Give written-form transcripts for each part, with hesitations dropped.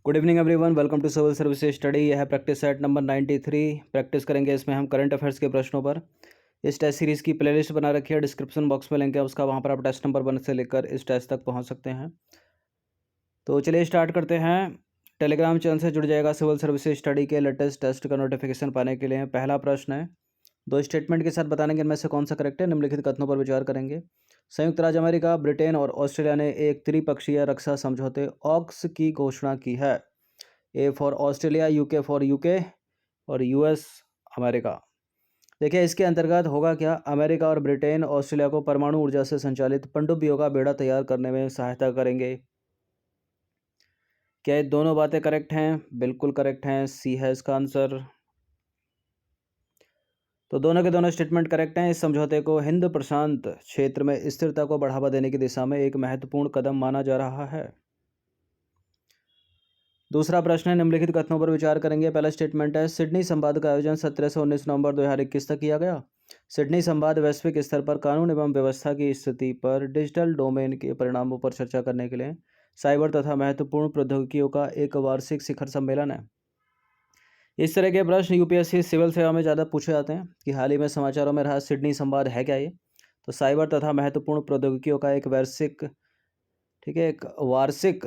Good evening everyone, welcome to civil services study. यह है practice set number 93। Practice करेंगे इसमें हम करंट अफेयर्स के प्रश्नों पर। इस टेस्ट सीरीज़ की प्लेलिस्ट बना रखी है, डिस्क्रिप्शन बॉक्स में लिंक है उसका, वहाँ पर आप टेस्ट नंबर 1 से लेकर इस टेस्ट तक पहुँच सकते हैं। तो चलिए स्टार्ट करते हैं। टेलीग्राम चैनल से जुड़ जाएगा सिविल सर्विसेज स्टडी के लेटेस्ट टेस्ट का नोटिफिकेशन पाने के लिए। पहला प्रश्न है, दो स्टेटमेंट के साथ बताने के इनमें से कौन सा करेक्ट है। निम्नलिखित कथनों पर विचार करेंगे। संयुक्त राज्य अमेरिका, ब्रिटेन और ऑस्ट्रेलिया ने एक त्रिपक्षीय रक्षा समझौते ऑक्स की घोषणा की है। A for Australia, UK for UK और यूएस अमेरिका। देखिए इसके अंतर्गत होगा क्या, अमेरिका और ब्रिटेन ऑस्ट्रेलिया को परमाणु ऊर्जा से संचालित पनडुब्बियों का बेड़ा तैयार करने में सहायता करेंगे। क्या ये दोनों बातें करेक्ट हैं? बिल्कुल करेक्ट हैं, सी है इसका आंसर। तो दोनों के दोनों स्टेटमेंट करेक्ट हैं। इस समझौते को हिंद प्रशांत क्षेत्र में स्थिरता को बढ़ावा देने की दिशा में एक महत्वपूर्ण कदम माना जा रहा है। दूसरा प्रश्न है, निम्नलिखित कथनों पर विचार करेंगे। पहला स्टेटमेंट है, सिडनी संवाद का आयोजन 17 से 19 नवंबर 2021 तक किया गया। सिडनी संवाद वैश्विक स्तर पर कानून एवं व्यवस्था की स्थिति पर डिजिटल डोमेन के परिणामों पर चर्चा करने के लिए साइबर तथा महत्वपूर्ण प्रौद्योगिकियों का एक वार्षिक शिखर सम्मेलन है। इस तरह के प्रश्न यूपीएससी सिविल सेवा में ज़्यादा पूछे जाते हैं कि हाल ही में समाचारों में रहा सिडनी संवाद है क्या ये। तो साइबर तथा महत्वपूर्ण प्रौद्योगिकियों का एक वैश्विक, ठीक है, एक वार्षिक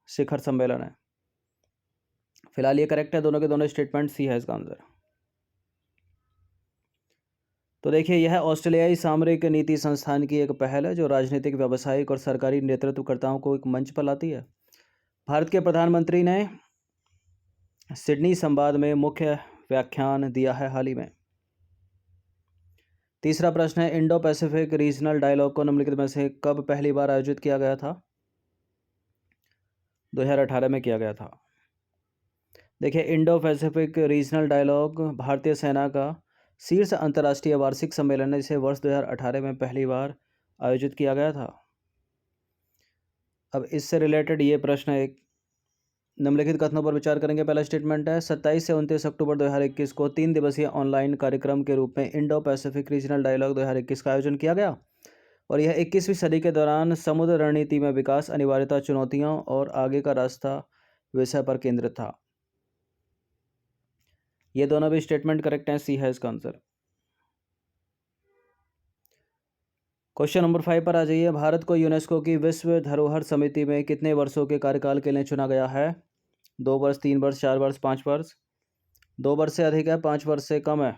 शिखर सम्मेलन है। फिलहाल ये करेक्ट है, दोनों के दोनों स्टेटमेंट, सी है इसका आंसर। तो देखिए यह ऑस्ट्रेलियाई सामरिक नीति संस्थान की एक पहल है जो राजनीतिक, व्यावसायिक और सरकारी नेतृत्वकर्ताओं को एक मंच पर लाती है। भारत के प्रधानमंत्री ने सिडनी संवाद में मुख्य व्याख्यान दिया है हाल ही में। तीसरा प्रश्न है, इंडो पैसिफिक रीजनल डायलॉग को निम्नलिखित में से कब पहली बार आयोजित किया गया था। 2018 में किया गया था। देखिए इंडो पैसिफिक रीजनल डायलॉग भारतीय सेना का शीर्ष अंतर्राष्ट्रीय वार्षिक सम्मेलन है, जिसे वर्ष 2018 में पहली बार आयोजित किया गया था। अब इससे रिलेटेड ये प्रश्न एक, निम्नलिखित कथनों पर विचार करेंगे। पहला स्टेटमेंट है, 27 से 29 अक्टूबर 2021 को 3 दिवसीय ऑनलाइन कार्यक्रम के रूप में इंडो पैसिफिक रीजनल डायलॉग 2021 का आयोजन किया गया और यह 21वीं सदी के दौरान समुद्र रणनीति में विकास, अनिवार्यता, चुनौतियां और आगे का रास्ता विषय पर केंद्रित था। ये दोनों भी स्टेटमेंट करेक्ट हैं, सी है इसका आंसर। क्वेश्चन नंबर 5 पर आ जाइए। भारत को यूनेस्को की विश्व धरोहर समिति में कितने वर्षों के कार्यकाल के लिए चुना गया है। 2 वर्ष, 3 वर्ष, 4 वर्ष, 5 वर्ष। 2 वर्ष से अधिक है, 5 वर्ष से कम है,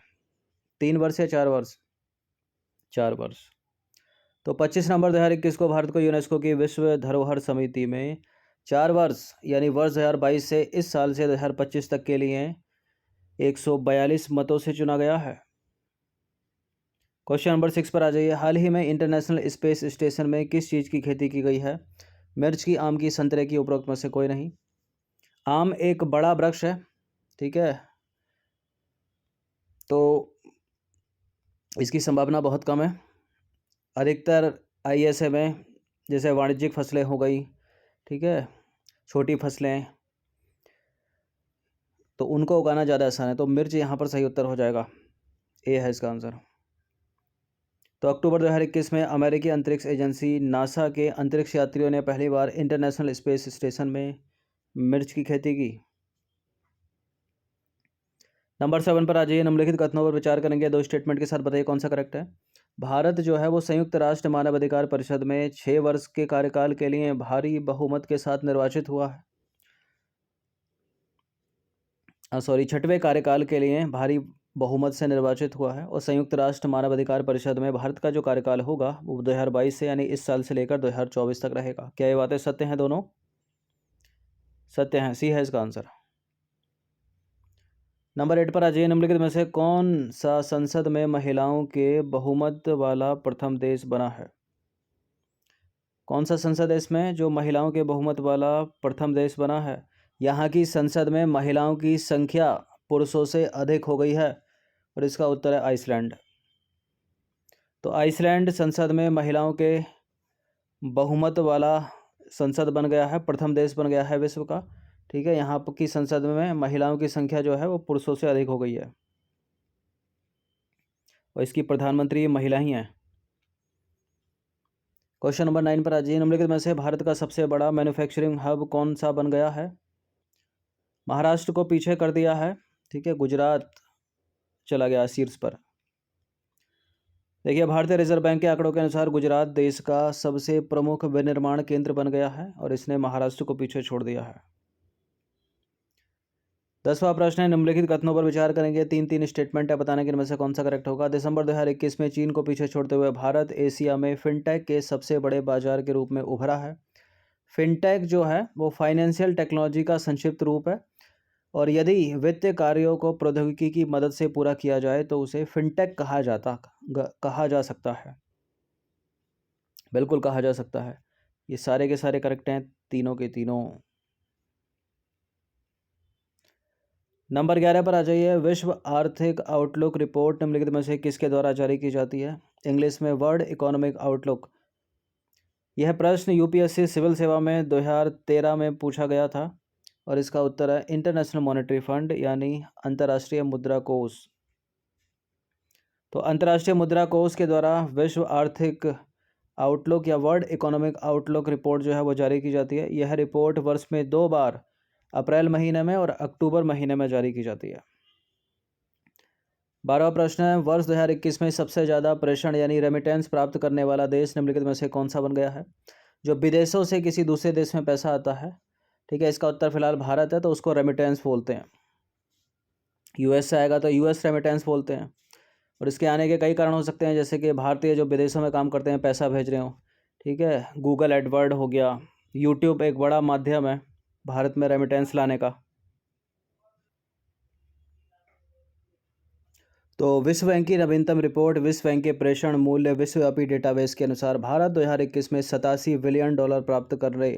3 वर्ष या 4 वर्ष, 4 वर्ष। तो 25 नवंबर 2021 को भारत को यूनेस्को की विश्व धरोहर समिति में 4 वर्ष यानी वर्ष 2022 से इस साल से 2025 तक के लिए 142 मतों से चुना गया है। क्वेश्चन नंबर 6 पर आ जाइए। हाल ही में इंटरनेशनल स्पेस स्टेशन में किस चीज़ की खेती की गई है। मिर्च की, आम की, संतरे की, उपरोक्त में से कोई नहीं। आम एक बड़ा वृक्ष है, ठीक है, तो इसकी संभावना बहुत कम है। अधिकतर आईएसए में जैसे वाणिज्यिक फसलें हो गई, ठीक है, छोटी फसलें, तो उनको उगाना ज़्यादा आसान है। तो मिर्च यहाँ पर सही उत्तर हो जाएगा, ए है इसका आंसर। तो अक्टूबर 2021 में अमेरिकी अंतरिक्ष एजेंसी नासा के अंतरिक्ष यात्रियों ने पहली बार इंटरनेशनल स्पेस स्टेशन में मिर्च की खेती की। नंबर 7 पर आ जाइए। निम्नलिखित कथनों पर विचार करेंगे, दो स्टेटमेंट के साथ बताइए कौन सा करेक्ट है। भारत जो है वो संयुक्त राष्ट्र मानवाधिकार परिषद में 6 वर्ष के कार्यकाल के लिए भारी बहुमत के साथ निर्वाचित हुआ है। 6वें कार्यकाल के लिए भारी बहुमत से निर्वाचित हुआ है और संयुक्त राष्ट्र मानवाधिकार परिषद में भारत का जो कार्यकाल होगा वो 2022 से यानी इस साल से लेकर 2024 तक रहेगा। क्या ये बातें सत्य हैं? दोनों सत्य हैं, सी है इसका आंसर। नंबर 8 पर आ जाइए। निम्नलिखित में से कौन सा संसद में महिलाओं के बहुमत वाला प्रथम देश बना है। कौन सा संसद है इसमें जो महिलाओं के बहुमत वाला प्रथम देश बना है। यहाँ की संसद में महिलाओं की संख्या पुरुषों से अधिक हो गई है और इसका उत्तर है आइसलैंड। तो आइसलैंड संसद में महिलाओं के बहुमत वाला संसद बन गया है, प्रथम देश बन गया है विश्व का, ठीक है। यहाँ की संसद में महिलाओं की संख्या जो है वो पुरुषों से अधिक हो गई है और इसकी प्रधानमंत्री महिला ही हैं। क्वेश्चन नंबर 9 पर आ जाइए। निम्नलिखित में से भारत का सबसे बड़ा मैन्युफैक्चरिंग हब कौन सा बन गया है। महाराष्ट्र को पीछे कर दिया है, ठीक है, गुजरात चला गया शीर्ष पर। देखिए, भारतीय रिजर्व बैंक के आंकड़ों के अनुसार गुजरात देश का सबसे प्रमुख विनिर्माण केंद्र बन गया है और इसने महाराष्ट्र को पीछे छोड़ दिया है। 10वां प्रश्न है, निम्नलिखित कथनों पर विचार करेंगे। तीन तीन स्टेटमेंट है, बताने के इनमें से कौन सा करेक्ट होगा। दिसंबर 2021 में चीन को पीछे छोड़ते हुए भारत एशिया में फिनटेक के सबसे बड़े बाजार के रूप में उभरा है। फिनटेक जो है वो फाइनेंशियल टेक्नोलॉजी का संक्षिप्त रूप है और यदि वित्तीय कार्यों को प्रौद्योगिकी की मदद से पूरा किया जाए तो उसे फिनटेक कहा जा सकता है। बिल्कुल कहा जा सकता है। ये सारे के सारे करेक्ट हैं, तीनों के तीनों। नंबर 11 पर आ जाइए। विश्व आर्थिक आउटलुक रिपोर्ट निम्नलिखित में से किसके द्वारा जारी की जाती है। इंग्लिश में वर्ल्ड इकोनॉमिक आउटलुक। यह प्रश्न यूपीएससी सिविल सेवा में 2013 में पूछा गया था और इसका उत्तर है इंटरनेशनल मॉनेटरी फंड यानी अंतर्राष्ट्रीय मुद्रा कोष। तो अंतर्राष्ट्रीय मुद्रा कोष के द्वारा विश्व आर्थिक आउटलुक या वर्ल्ड इकोनॉमिक आउटलुक रिपोर्ट जो है वो जारी की जाती है। यह रिपोर्ट वर्ष में 2 बार अप्रैल महीने में और अक्टूबर महीने में जारी की जाती है। 12वां प्रश्न है, वर्ष 2021 में सबसे ज़्यादा प्रेषण यानी रेमिटेंस प्राप्त करने वाला देश निम्नलिखित में से कौन सा बन गया है। जो विदेशों से किसी दूसरे देश में पैसा आता है, ठीक है, इसका उत्तर फिलहाल भारत है, तो उसको रेमिटेंस बोलते हैं। यूएस से आएगा तो यूएस रेमिटेंस बोलते हैं। और इसके आने के कई कारण हो सकते हैं, जैसे कि भारतीय जो विदेशों में काम करते हैं पैसा भेज रहे हो, ठीक है, गूगल एडवर्ड हो गया, यूट्यूब एक बड़ा माध्यम है भारत में रेमिटेंस लाने का। तो विश्व बैंक की नवीनतम रिपोर्ट विश्व बैंक के प्रेषण मूल्य विश्वव्यापी डेटाबेस के अनुसार भारत 2021 में 87 बिलियन डॉलर प्राप्त कर रहे,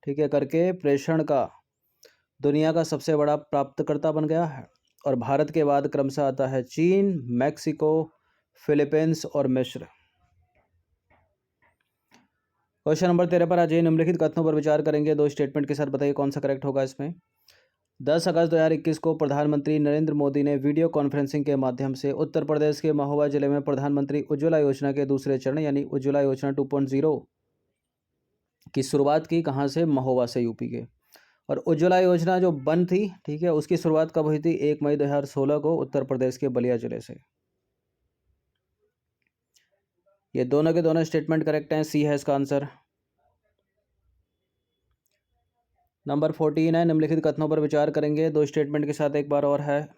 ठीक है, करके प्रेषण का दुनिया का सबसे बड़ा प्राप्तकर्ता बन गया है। और भारत के बाद क्रमशः आता है चीन, मैक्सिको, फिलीपींस और मिस्र। क्वेश्चन नंबर 13 पर आ जाइए। निम्नलिखित कथनों पर विचार करेंगे, 2 स्टेटमेंट के साथ बताइए कौन सा करेक्ट होगा इसमें। 10 अगस्त 2021 को प्रधानमंत्री नरेंद्र मोदी ने वीडियो कॉन्फ्रेंसिंग के माध्यम से उत्तर प्रदेश के महोबा जिले में प्रधानमंत्री उज्ज्वला योजना के दूसरे चरण यानी उज्ज्वला योजना 2.0 की शुरुआत की। कहाँ से? महोबा से, यूपी के। और उज्ज्वला योजना जो बंद थी, ठीक है, उसकी शुरुआत कब हुई थी? 1 मई 2016 को उत्तर प्रदेश के बलिया जिले से। ये दोनों के दोनों स्टेटमेंट करेक्ट हैं, सी है इसका आंसर। नंबर 14 है, निम्नलिखित कथनों पर विचार करेंगे, 2 स्टेटमेंट के साथ एक बार और है।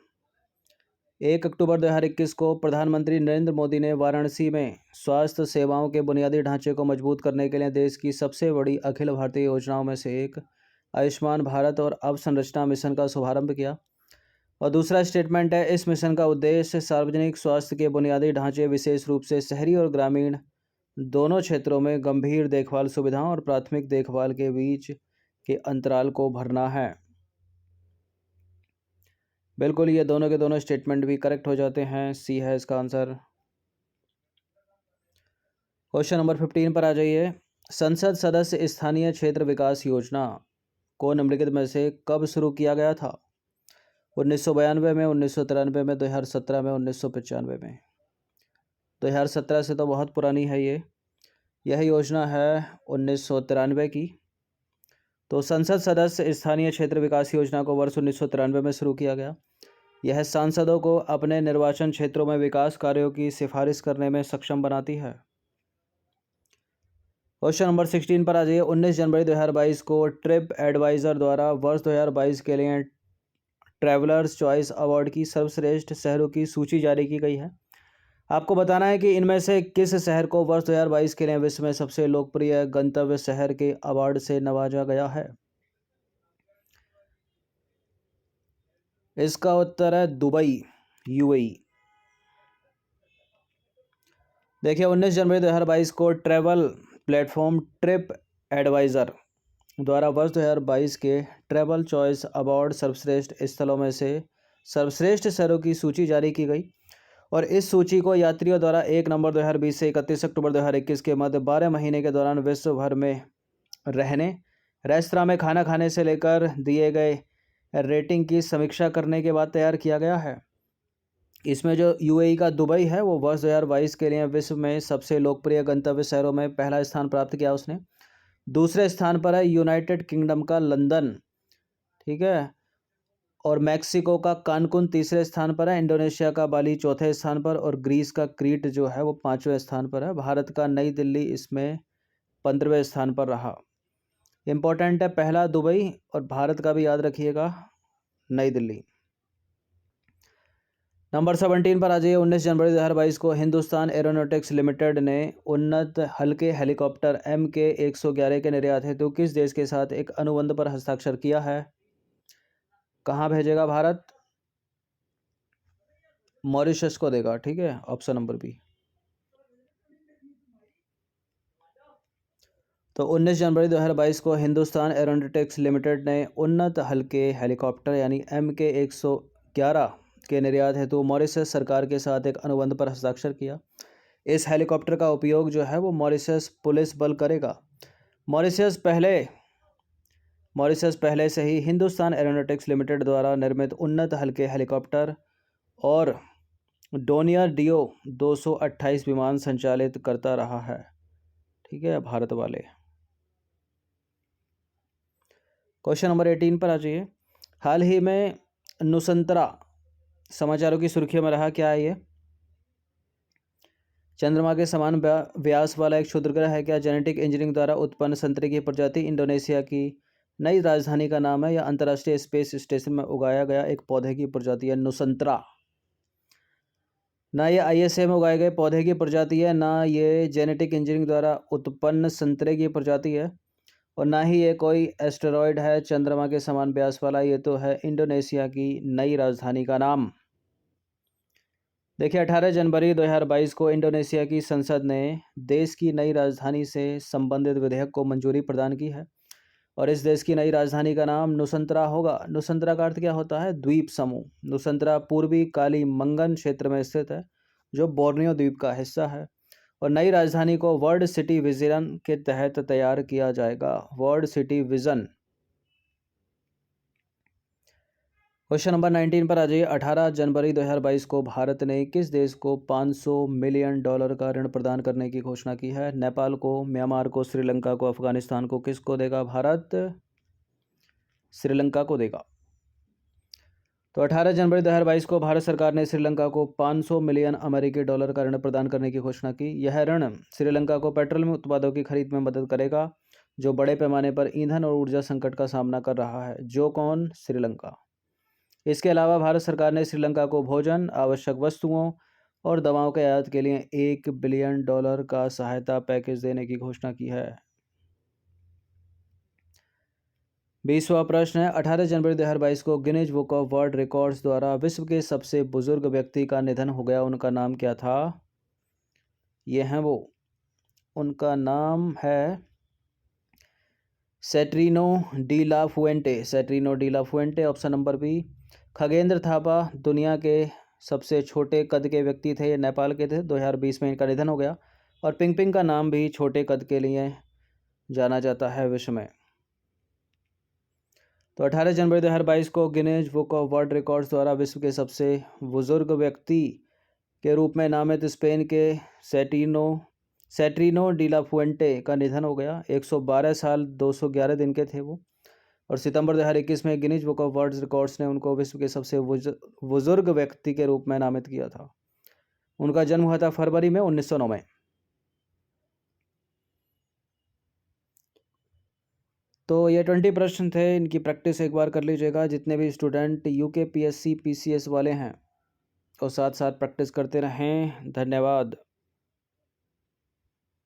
1 अक्टूबर 2021 को प्रधानमंत्री नरेंद्र मोदी ने वाराणसी में स्वास्थ्य सेवाओं के बुनियादी ढांचे को मजबूत करने के लिए देश की सबसे बड़ी अखिल भारतीय योजनाओं में से एक आयुष्मान भारत और अवसंरचना मिशन का शुभारंभ किया। और दूसरा स्टेटमेंट है, इस मिशन का उद्देश्य सार्वजनिक स्वास्थ्य के बुनियादी ढांचे, विशेष रूप से शहरी और ग्रामीण दोनों क्षेत्रों में गंभीर देखभाल सुविधाओं और प्राथमिक देखभाल के बीच के अंतराल को भरना है। बिल्कुल, ये दोनों के दोनों स्टेटमेंट भी करेक्ट हो जाते हैं, सी है इसका आंसर। क्वेश्चन नंबर 15 पर आ जाइए। संसद सदस्य स्थानीय क्षेत्र विकास योजना को निम्नलिखित में से कब शुरू किया गया था? 1992 में, 1993 में, 2017 में, 1995 में। 2017 से तो बहुत पुरानी है ये। यह योजना है 1993 की। तो संसद सदस्य स्थानीय क्षेत्र विकास योजना को वर्ष 1993 में शुरू किया गया। यह सांसदों को अपने निर्वाचन क्षेत्रों में विकास कार्यों की सिफारिश करने में सक्षम बनाती है। क्वेश्चन नंबर 16 पर आ जाइए। 19 जनवरी 2022 को ट्रिप एडवाइज़र द्वारा वर्ष 2022 के लिए ट्रैवलर्स चॉइस अवार्ड की सर्वश्रेष्ठ शहरों की सूची जारी की गई है। आपको बताना है कि इनमें से किस शहर को वर्ष 2022 के लिए विश्व में सबसे लोकप्रिय गंतव्य शहर के अवार्ड से नवाजा गया है। इसका उत्तर है दुबई, यूएई। देखिए, 19 जनवरी 2022 को ट्रैवल प्लेटफॉर्म ट्रिप एडवाइज़र द्वारा वर्ष 2022 के ट्रैवल चॉइस अवार्ड सर्वश्रेष्ठ स्थलों में से सर्वश्रेष्ठ शहरों की सूची जारी की गई। और इस सूची को यात्रियों द्वारा 1 नवंबर 2020 से 31 अक्टूबर 2021 के मध्य 12 महीने के दौरान विश्व भर में रहने, रेस्तरां में खाना खाने से लेकर दिए गए रेटिंग की समीक्षा करने के बाद तैयार किया गया है। इसमें जो यूएई का दुबई है वो वर्ष 2022 के लिए विश्व में सबसे लोकप्रिय गंतव्य शहरों में पहला स्थान प्राप्त किया उसने। दूसरे स्थान पर है यूनाइटेड किंगडम का लंदन, ठीक है, और मैक्सिको का कानकुन तीसरे स्थान पर है, इंडोनेशिया का बाली चौथे स्थान पर और ग्रीस का क्रीट जो है वो 5वें स्थान पर है। भारत का नई दिल्ली इसमें 15वें स्थान पर रहा। इम्पोर्टेंट है पहला दुबई और भारत का भी याद रखिएगा नई दिल्ली। नंबर 17 पर आ जाइए। 19 जनवरी 2022 को हिंदुस्तान एरोनॉटिक्स लिमिटेड ने उन्नत हल्के हेलीकॉप्टर MK-111 के निर्यात हेतु किस देश के साथ एक अनुबंध पर हस्ताक्षर किया है? कहाँ भेजेगा भारत? मॉरिशस को देगा, ठीक है, ऑप्शन नंबर बी। तो 19 जनवरी 2022 को हिंदुस्तान एरोनॉटिक्स लिमिटेड ने उन्नत हल्के हेलीकॉप्टर यानी MK-111 के निर्यात हेतु मॉरिशस सरकार के साथ एक अनुबंध पर हस्ताक्षर किया। इस हेलीकॉप्टर का उपयोग जो है वो मॉरिशस पुलिस बल करेगा। मॉरिशस पहले से ही हिंदुस्तान एरोनॉटिक्स लिमिटेड द्वारा निर्मित उन्नत हल्के हेलीकॉप्टर और डोनियर डियो 228 विमान संचालित करता रहा है, ठीक है, भारत वाले। क्वेश्चन नंबर 18 पर आ जाइए। हाल ही में नुसंतरा समाचारों की सुर्खियों में रहा, क्या है ये? चंद्रमा के समान व्यास वाला एक क्षुद्रग्रह है क्या? जेनेटिक इंजीनियरिंग द्वारा उत्पन्न संतरे की प्रजाति इंडोनेशिया की नई राजधानी का नाम है या अंतर्राष्ट्रीय स्पेस स्टेशन में उगाया गया एक पौधे की प्रजाति है नुसंतरा। ना ये ISA में उगाए गए पौधे की प्रजाति है, ना ये जेनेटिक इंजीनियरिंग द्वारा उत्पन्न संतरे की प्रजाति है, और ना ही ये कोई एस्टेरॉयड है चंद्रमा के समान व्यास वाला। ये तो है इंडोनेशिया की नई राजधानी का नाम। देखिए 18 जनवरी 2022 को इंडोनेशिया की संसद ने देश की नई राजधानी से संबंधित विधेयक को मंजूरी प्रदान की है और इस देश की नई राजधानी का नाम नुसंतरा होगा। नुसंतरा का अर्थ क्या होता है? द्वीप समूह। नुसंतरा पूर्वी कालीमंगन क्षेत्र में स्थित है जो बोर्नियो द्वीप का हिस्सा है और नई राजधानी को वर्ल्ड सिटी विजन के तहत तैयार किया जाएगा। World city vision. Question number 19 पर आ जाइए। 18 जनवरी 2022 को भारत ने किस देश को $500 मिलियन का ऋण प्रदान करने की घोषणा की है? नेपाल को, म्यांमार को, श्रीलंका को, अफगानिस्तान को? किसको देगा भारत? श्रीलंका को देगा। तो 18 जनवरी 2022 को भारत सरकार ने श्रीलंका को $500 मिलियन का ऋण प्रदान करने की घोषणा की। यह ऋण श्रीलंका को पेट्रोलियम उत्पादों की खरीद में मदद करेगा जो बड़े पैमाने पर ईंधन और ऊर्जा संकट का सामना कर रहा है। जो कौन? श्रीलंका। इसके अलावा भारत सरकार ने श्रीलंका को भोजन, आवश्यक वस्तुओं और दवाओं के आयात के लिए $1 बिलियन का सहायता पैकेज देने की घोषणा की है। 20वां प्रश्न है। 18 जनवरी 2022 को Guinness book of world records द्वारा विश्व के सबसे बुजुर्ग व्यक्ति का निधन हो गया। उनका नाम क्या था? ये हैं वो, उनका नाम है Setrino de la Fuente. Setrino de la Fuente, option number B. Khagendra Thapa दुनिया के सबसे छोटे कद के व्यक्ति थे, ये नेपाल के थे। 2020 में इनका निधन हो गया। और पिंगपिंग का नाम भी छोटे कद के लिए जाना जाता है विश्व में। तो 18 जनवरी 2022 को Guinness book of world records द्वारा विश्व के सबसे बुजुर्ग व्यक्ति के रूप में नामित स्पेन के सेट्रिनो डी ला फुएंटे का निधन हो गया। 112 साल 211 दिन के थे वो। और सितंबर 2021 में Guinness book of world records ने उनको विश्व के सबसे बुजुर्ग व्यक्ति के रूप में नामित किया था। उनका जन्म हुआ था फरवरी में 1909 में। तो ये 20 प्रश्न थे, इनकी प्रैक्टिस एक बार कर लीजिएगा। जितने भी स्टूडेंट UKPSC PCS वाले हैं और साथ साथ प्रैक्टिस करते रहें। धन्यवाद।